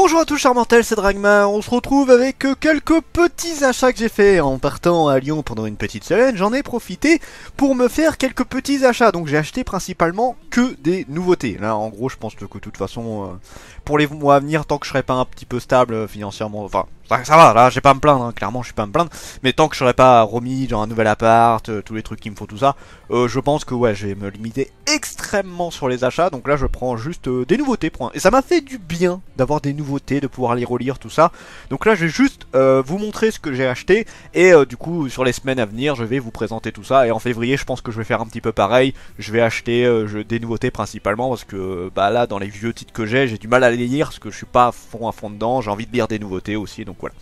Bonjour à tous chers mortels, c'est Dragma, on se retrouve avec quelques petits achats que j'ai fait. En partant à Lyon pendant une petite semaine, j'en ai profité pour me faire quelques petits achats. Donc j'ai acheté principalement que des nouveautés. Là en gros je pense que de toute façon, pour les mois à venir, tant que je serai pas un petit peu stable financièrement, enfin ça va, là j'ai pas à me plaindre, hein, clairement je suis pas à me plaindre. Mais tant que je serai pas remis dans un nouvel appart, tous les trucs qu'il me faut, tout ça, je pense que ouais, je vais me limiter extrêmement sur les achats. Donc là je prends juste des nouveautés, point. Et ça m'a fait du bien d'avoir des nouveautés, de pouvoir les relire, tout ça. Donc là je vais juste vous montrer ce que j'ai acheté. Et du coup sur les semaines à venir je vais vous présenter tout ça. Et en février je pense que je vais faire un petit peu pareil. Je vais acheter des nouveautés principalement, parce que bah là dans les vieux titres que j'ai du mal à les lire, parce que je suis pas à fond dedans. J'ai envie de lire des nouveautés aussi, donc voilà.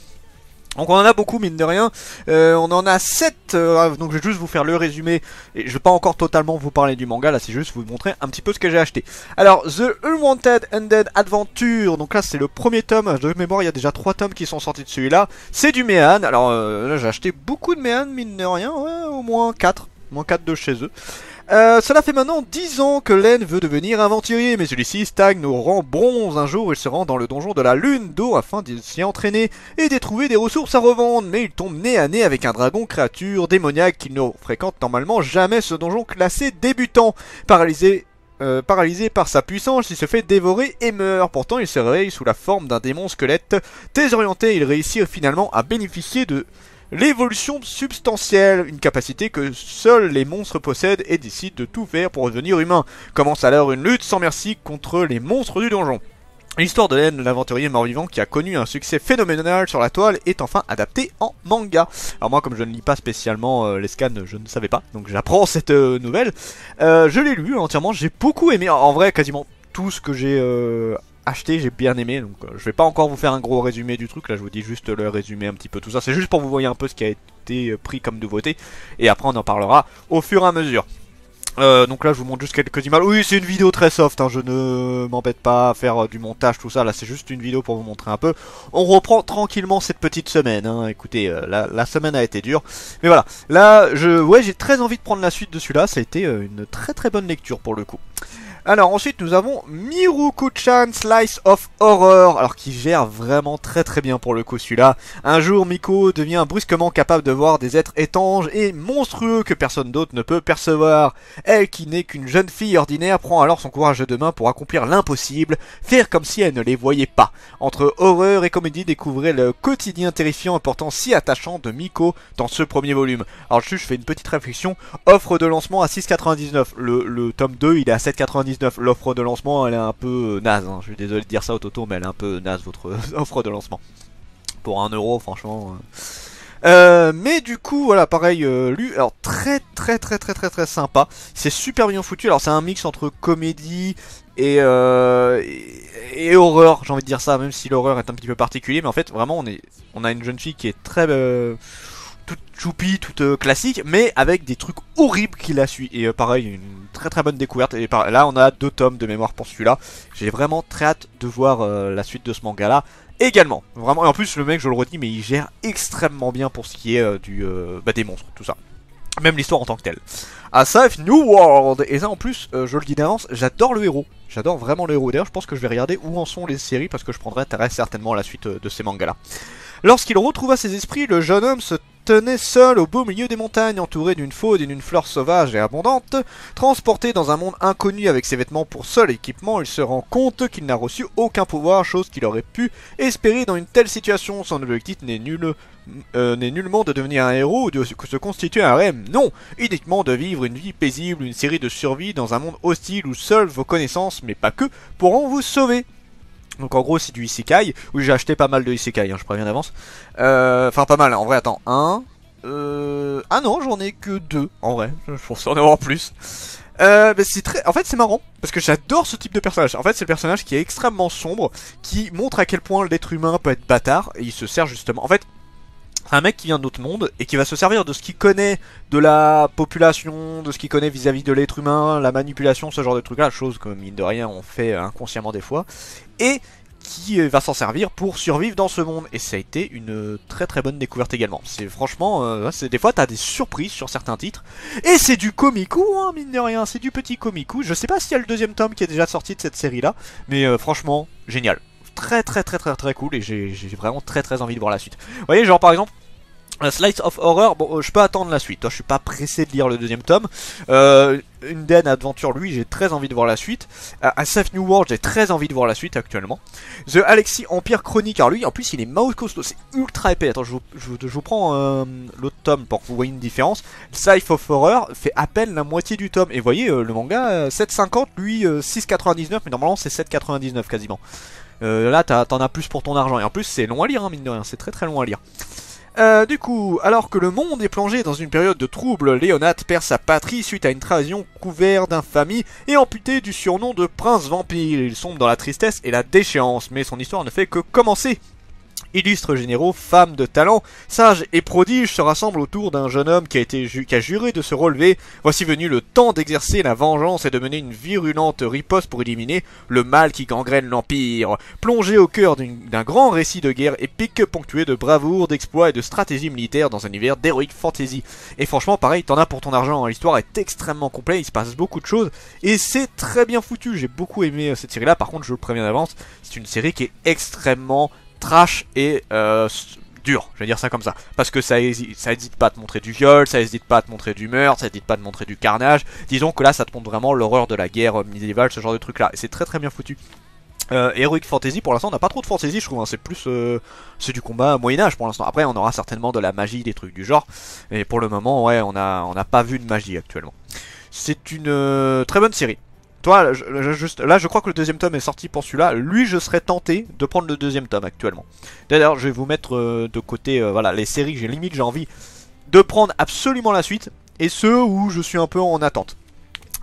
Donc on en a beaucoup mine de rien, on en a 7, donc je vais juste vous faire le résumé, et je vais pas encore totalement vous parler du manga, là c'est juste vous montrer un petit peu ce que j'ai acheté. Alors The Unwanted Undead Adventure, donc là c'est le premier tome, de mémoire il y a déjà 3 tomes qui sont sortis de celui-là, c'est du Méan. Alors là j'ai acheté beaucoup de Méan mine de rien, ouais, au moins 4 de chez eux. Cela fait maintenant 10 ans que Len veut devenir aventurier, mais celui-ci stagne au rang bronze. Un jour, il se rend dans le donjon de la lune d'eau afin de s'y entraîner et d'y trouver des ressources à revendre, mais il tombe nez à nez avec un dragon créature démoniaque qui ne fréquente normalement jamais ce donjon classé débutant. Paralysé par sa puissance, il se fait dévorer et meurt. Pourtant, il se réveille sous la forme d'un démon squelette. Désorienté, il réussit finalement à bénéficier de l'évolution substantielle, une capacité que seuls les monstres possèdent, et décide de tout faire pour redevenir humain. Commence alors une lutte sans merci contre les monstres du donjon. L'histoire de Len, l'aventurier mort-vivant qui a connu un succès phénoménal sur la toile, est enfin adaptée en manga. Alors moi, comme je ne lis pas spécialement les scans, je ne savais pas, donc j'apprends cette nouvelle. Je l'ai lu entièrement, j'ai beaucoup aimé, en vrai quasiment tout ce que j'ai acheté, j'ai bien aimé. Donc je vais pas encore vous faire un gros résumé du truc, là je vous dis juste le résumé un petit peu tout ça. C'est juste pour vous voyez un peu ce qui a été pris comme nouveauté, et après on en parlera au fur et à mesure. Donc là je vous montre juste quelques images. Oui, c'est une vidéo très soft, hein, je ne m'embête pas à faire du montage, tout ça. Là c'est juste une vidéo pour vous montrer un peu. On reprend tranquillement cette petite semaine, hein. Écoutez, la semaine a été dure, mais voilà. Là j'ai très envie de prendre la suite de celui-là. Ça a été une très bonne lecture pour le coup. Alors ensuite nous avons Miruko-chan Slice of Horror, alors qui gère vraiment très bien pour le coup celui-là. Un jour Miko devient brusquement capable de voir des êtres étranges et monstrueux que personne d'autre ne peut percevoir. Elle, qui n'est qu'une jeune fille ordinaire, prend alors son courage de main pour accomplir l'impossible, faire comme si elle ne les voyait pas. Entre horreur et comédie, découvrez le quotidien terrifiant et pourtant si attachant de Miko dans ce premier volume. Alors je fais une petite réflexion, offre de lancement à 6,99, le tome 2 il est à 7,99. L'offre de lancement elle est un peu naze, hein. Je suis désolé de dire ça au Toto, mais elle est un peu naze votre offre de lancement. Pour 1€ franchement. Mais du coup voilà pareil, lui alors très sympa. C'est super bien foutu. Alors c'est un mix entre comédie et horreur, j'ai envie de dire ça, même si l'horreur est un petit peu particulier. Mais en fait vraiment on a une jeune fille qui est très toute choupie, toute classique, mais avec des trucs horribles qui la suit. Et pareil, une très bonne découverte. Et là, on a 2 tomes de mémoire pour celui-là. J'ai vraiment très hâte de voir la suite de ce manga-là. Également, vraiment. Et en plus, le mec, je le redis, mais il gère extrêmement bien pour ce qui est des monstres, tout ça. Même l'histoire en tant que telle. Asaf New World. Et ça, en plus, je le dis d'avance, j'adore le héros. J'adore vraiment le héros. D'ailleurs, je pense que je vais regarder où en sont les séries, parce que je prendrai très certainement la suite de ces mangas-là. Lorsqu'il retrouva ses esprits, le jeune homme se tenait seul au beau milieu des montagnes, entouré d'une faune et d'une flore sauvage et abondante. Transporté dans un monde inconnu avec ses vêtements pour seul équipement, il se rend compte qu'il n'a reçu aucun pouvoir, chose qu'il aurait pu espérer dans une telle situation. Son objectif n'est nullement de devenir un héros ou de se constituer un rêve, non, uniquement de vivre une vie paisible, une série de survie dans un monde hostile où seules vos connaissances, mais pas que, pourront vous sauver. Donc en gros c'est du isekai. Oui, j'ai acheté pas mal de isekai, hein, je préviens d'avance. Enfin pas mal, en vrai attends, ah non, j'en ai que 2 en vrai, je pense en avoir plus. C'est en fait c'est marrant, parce que j'adore ce type de personnage. En fait c'est le personnage qui est extrêmement sombre, qui montre à quel point l'être humain peut être bâtard, et il se sert justement, en fait c'est un mec qui vient d'autre monde et qui va se servir de ce qu'il connaît de la population, de ce qu'il connaît vis-à-vis de l'être humain, la manipulation, ce genre de trucs là, chose que mine de rien on fait inconsciemment des fois, et qui va s'en servir pour survivre dans ce monde. Et ça a été une très bonne découverte également. C'est franchement, des fois t'as des surprises sur certains titres, et c'est du komiku, hein, mine de rien, c'est du petit komiku. Je sais pas s'il y a le 2e tome qui est déjà sorti de cette série là, mais franchement, génial. très cool et j'ai vraiment très envie de voir la suite. Vous voyez, genre par exemple Slice of Horror, bon je peux attendre la suite, je suis pas pressé de lire le deuxième tome. Une Den Adventure, lui j'ai très envie de voir la suite. A Safe New World, j'ai très envie de voir la suite actuellement. The Alexis Empire Chronique, alors lui en plus il est mouse costaud, c'est ultra épais. Attends, je vous prends l'autre tome pour que vous voyez une différence. Slice of Horror fait à peine la moitié du tome, et vous voyez le manga 7,50, lui 6,99, mais normalement c'est 7,99 quasiment. Là t'en as plus pour ton argent, et en plus c'est long à lire, hein, mine de rien, c'est très long à lire. Du coup, alors que le monde est plongé dans une période de trouble, Léonat perd sa patrie suite à une trahison couverte d'infamie et amputé du surnom de prince vampire. Il sombre dans la tristesse et la déchéance, mais son histoire ne fait que commencer. Illustres généraux, femmes de talent, sages et prodiges se rassemblent autour d'un jeune homme qui a juré de se relever. Voici venu le temps d'exercer la vengeance et de mener une virulente riposte pour éliminer le mal qui gangrène l'Empire. Plongé au cœur d'un grand récit de guerre épique ponctué de bravoure, d'exploits et de stratégie militaire dans un univers d'heroic fantasy. Et franchement, pareil, t'en as pour ton argent, hein. L'histoire est extrêmement complète, il se passe beaucoup de choses et c'est très bien foutu. J'ai beaucoup aimé cette série-là. Par contre, je le préviens d'avance, c'est une série qui est extrêmement trash et dur, je vais dire ça comme ça, parce que ça hésite pas à te montrer du viol, ça hésite pas à te montrer du meurtre, ça hésite pas à te montrer du carnage. Disons que là ça te montre vraiment l'horreur de la guerre médiévale, ce genre de truc là, et c'est très bien foutu. Heroic Fantasy, pour l'instant on n'a pas trop de fantasy je trouve, hein. C'est plus c'est du combat Moyen-Âge pour l'instant. Après on aura certainement de la magie, des trucs du genre, et pour le moment ouais on n'a pas vu de magie actuellement. C'est une très bonne série. Toi, là, je crois que le deuxième tome est sorti pour celui-là. Lui, je serais tenté de prendre le deuxième tome actuellement. D'ailleurs, je vais vous mettre de côté voilà, les séries que j'ai envie de prendre absolument la suite. Et ceux où je suis un peu en attente.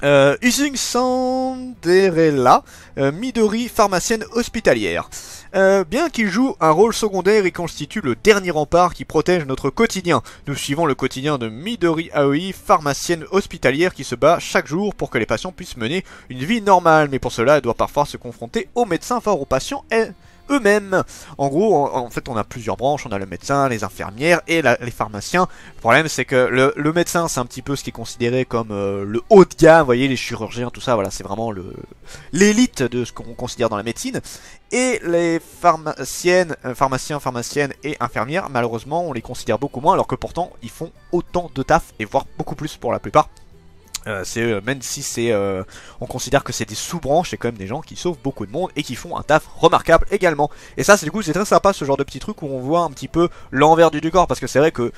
Using Cinderella, Midori, pharmacienne hospitalière. Bien qu'il joue un rôle secondaire, il constitue le dernier rempart qui protège notre quotidien. Nous suivons le quotidien de Midori Aoi, pharmacienne hospitalière qui se bat chaque jour pour que les patients puissent mener une vie normale. Mais pour cela, elle doit parfois se confronter aux médecins, voire aux patients eux-mêmes. En gros, en fait, on a plusieurs branches. On a le médecin, les infirmières et les pharmaciens. Le problème, c'est que le médecin, c'est un petit peu ce qui est considéré comme le haut de gamme. Vous voyez, les chirurgiens, tout ça, voilà, c'est vraiment l'élite de ce qu'on considère dans la médecine. Et les pharmaciennes et infirmières, malheureusement, on les considère beaucoup moins, alors que pourtant, ils font autant de taf, et voire beaucoup plus pour la plupart. Même si on considère que c'est des sous-branches, c'est quand même des gens qui sauvent beaucoup de monde et qui font un taf remarquable également. Et ça, c'est très sympa, ce genre de petit truc où on voit un petit peu l'envers du décor, parce que c'est vrai que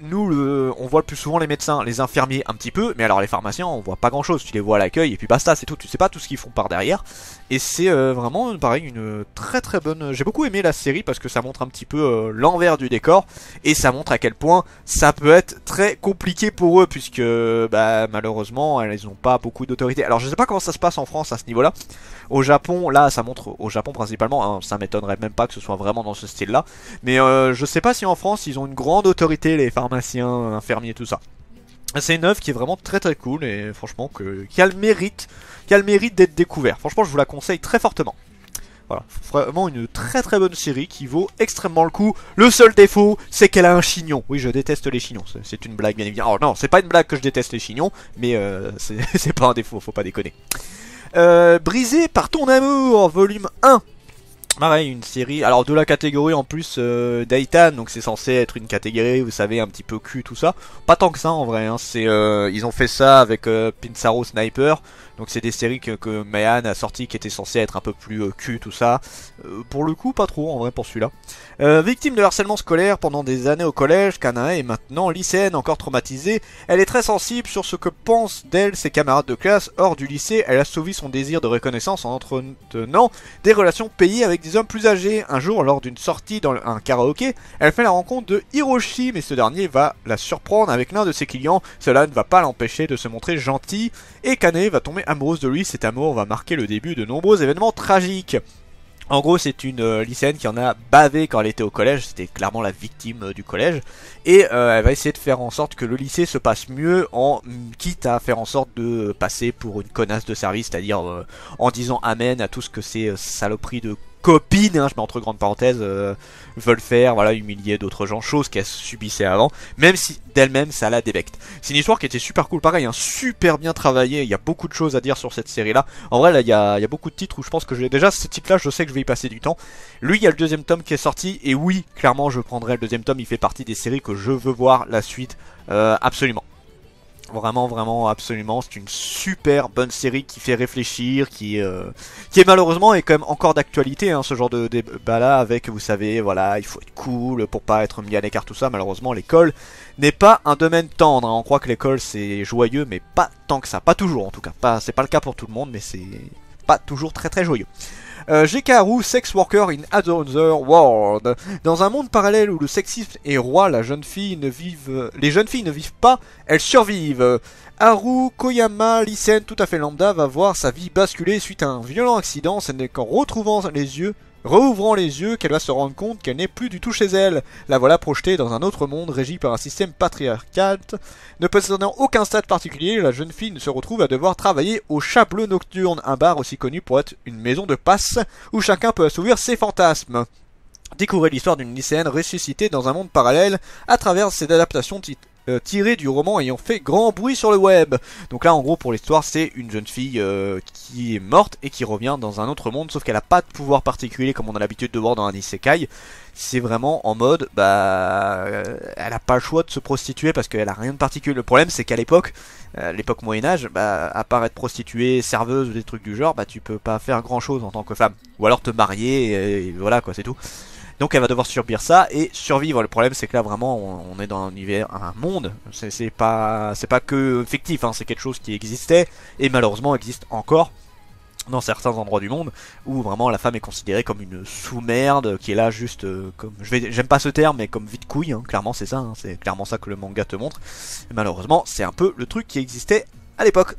nous, on voit le plus souvent les médecins, les infirmiers un petit peu, mais alors les pharmaciens, on voit pas grand chose. Tu les vois à l'accueil et puis basta, c'est tout. Tu sais pas tout ce qu'ils font par derrière. Et c'est vraiment, pareil, une très bonne. J'ai beaucoup aimé la série parce que ça montre un petit peu l'envers du décor et ça montre à quel point ça peut être très compliqué pour eux, puisque malheureusement, ils n'ont pas beaucoup d'autorité. Alors je sais pas comment ça se passe en France à ce niveau-là. Au Japon, là, ça montre au Japon principalement. Hein, ça m'étonnerait même pas que ce soit vraiment dans ce style-là. Mais je sais pas si en France, ils ont une grande autorité, les pharmaciens, infirmiers, tout ça. C'est une œuvre qui est vraiment très cool et franchement qui a le mérite d'être découvert. Franchement, je vous la conseille très fortement. Voilà, vraiment une très bonne série qui vaut extrêmement le coup. Le seul défaut, c'est qu'elle a un chignon. Oui, je déteste les chignons, c'est une blague bien évidemment. Oh non, c'est pas une blague que je déteste les chignons, mais c'est pas un défaut, faut pas déconner. Brisé par ton amour, volume 1. Pareil, une série, alors de la catégorie en plus d'Aitan, donc c'est censé être une catégorie, vous savez, un petit peu cul, tout ça. Pas tant que ça en vrai, hein. Ils ont fait ça avec Pinsaro Sniper, donc c'est des séries que Mayan a sorti qui étaient censées être un peu plus cul, tout ça. Pour le coup, pas trop en vrai pour celui-là. Victime de harcèlement scolaire pendant des années au collège, Kanae est maintenant lycéenne, encore traumatisée. Elle est très sensible sur ce que pensent d'elle ses camarades de classe. Hors du lycée, elle assouvit son désir de reconnaissance en entretenant des relations payées avec des hommes plus âgés. Un jour, lors d'une sortie dans un karaoké, elle fait la rencontre de Hiroshi, mais ce dernier va la surprendre avec l'un de ses clients. Cela ne va pas l'empêcher de se montrer gentil, et Kanae va tomber amoureuse de lui. Cet amour va marquer le début de nombreux événements tragiques. En gros, c'est une lycéenne qui en a bavé quand elle était au collège, c'était clairement la victime du collège, et elle va essayer de faire en sorte que le lycée se passe mieux, quitte à faire en sorte de passer pour une connasse de service, c'est-à-dire en disant amen à tout ce que ces saloperies de copines, hein, je mets entre grandes parenthèses, veulent faire, voilà, humilier d'autres gens, chose qu'elle subissait avant, même si d'elle-même ça la débecte. C'est une histoire qui était super cool, pareil, hein, super bien travaillée, il y a beaucoup de choses à dire sur cette série-là. En vrai, là, il y a beaucoup de titres où je pense que déjà, ce titre-là, je sais que je vais y passer du temps. Lui, il y a le deuxième tome qui est sorti, et oui, clairement, je prendrai le deuxième tome, il fait partie des séries que je veux voir la suite, absolument. Vraiment, vraiment, absolument, c'est une super bonne série qui fait réfléchir, qui est malheureusement est quand même encore d'actualité, hein, ce genre de débat là avec, vous savez, voilà, il faut être cool pour pas être mis à l'écart, tout ça. Malheureusement, l'école n'est pas un domaine tendre, hein. On croit que l'école c'est joyeux, mais pas tant que ça, pas toujours en tout cas, c'est pas le cas pour tout le monde, mais c'est pas toujours très très joyeux. J.K. Haru, Sex Worker in Another World. Dans un monde parallèle où le sexisme est roi, les jeunes filles ne vivent pas, elles survivent. Haru Koyama, lycéenne tout à fait lambda, va voir sa vie basculer suite à un violent accident. Ce n'est qu'en rouvrant les yeux qu'elle va se rendre compte qu'elle n'est plus du tout chez elle. La voilà projetée dans un autre monde régi par un système patriarcal. Ne possédant aucun stade particulier, la jeune fille se retrouve à devoir travailler au Chat Bleu Nocturne, un bar aussi connu pour être une maison de passe où chacun peut assouvir ses fantasmes. Découvrez l'histoire d'une lycéenne ressuscitée dans un monde parallèle à travers cette adaptation tiré du roman ayant fait grand bruit sur le web. Donc là en gros pour l'histoire c'est une jeune fille qui est morte et qui revient dans un autre monde, sauf qu'elle a pas de pouvoir particulier comme on a l'habitude de voir dans un isekai. C'est vraiment en mode elle a pas le choix de se prostituer parce qu'elle a rien de particulier. Le problème c'est qu'à l'époque Moyen-Âge, à part être prostituée, serveuse ou des trucs du genre, tu peux pas faire grand chose en tant que femme. Ou alors te marier et voilà quoi, c'est tout. Donc elle va devoir subir ça et survivre. Le problème c'est que là vraiment on est dans un univers, un monde, c'est pas que fictif, hein, c'est quelque chose qui existait et malheureusement existe encore dans certains endroits du monde où vraiment la femme est considérée comme une sous-merde qui est là juste comme, j'aime pas ce terme mais comme vide couille, hein, clairement c'est ça, hein, c'est clairement ça que le manga te montre. Et malheureusement c'est un peu le truc qui existait à l'époque.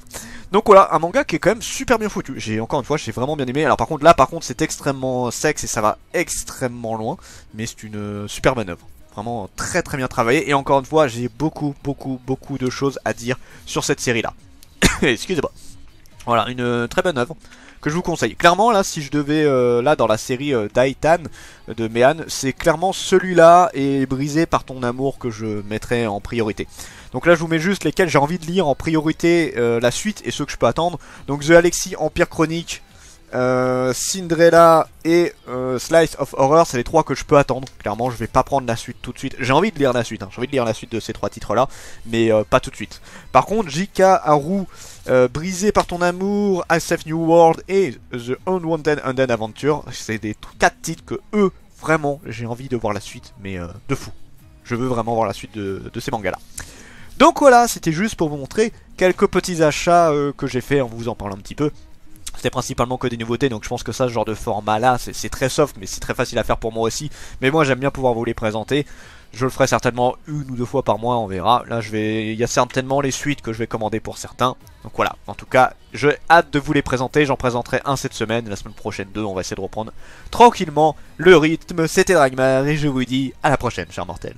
Donc voilà, un manga qui est quand même super bien foutu. Encore une fois, j'ai vraiment bien aimé. Alors par contre, c'est extrêmement sexe et ça va extrêmement loin. Mais c'est une super bonne œuvre. Vraiment très très bien travaillé. Et encore une fois, j'ai beaucoup de choses à dire sur cette série-là. Excusez-moi. Voilà, une très bonne œuvre que je vous conseille. Clairement, là, si je devais, là, dans la série Daitan de Mehan, c'est clairement celui-là et Brisé par ton amour que je mettrais en priorité. Donc là, je vous mets juste lesquels j'ai envie de lire en priorité, la suite et ceux que je peux attendre. Donc The Alexis, Empire Chronique, Cinderella et Slice of Horror, c'est les trois que je peux attendre. Clairement, je vais pas prendre la suite tout de suite. J'ai envie de lire la suite, hein. J'ai envie de lire la suite de ces trois titres-là, mais pas tout de suite. Par contre, J.K. Haru, Brisé par ton amour, SF New World et The Unwanted Undead Adventure, c'est des 4 titres que eux, vraiment, j'ai envie de voir la suite, mais de fou. Je veux vraiment voir la suite de ces mangas-là. Donc voilà, c'était juste pour vous montrer quelques petits achats que j'ai fait en vous en parlant un petit peu. C'était principalement que des nouveautés, donc je pense que ça, ce genre de format là, c'est très soft, mais c'est très facile à faire pour moi aussi. Mais moi j'aime bien pouvoir vous les présenter. Je le ferai certainement 1 ou 2 fois par mois, on verra. Là il y a certainement les suites que je vais commander pour certains. Donc voilà, en tout cas, j'ai hâte de vous les présenter. J'en présenterai un cette semaine, la semaine prochaine 2, on va essayer de reprendre tranquillement le rythme. C'était Dragmar et je vous dis à la prochaine, chers mortels.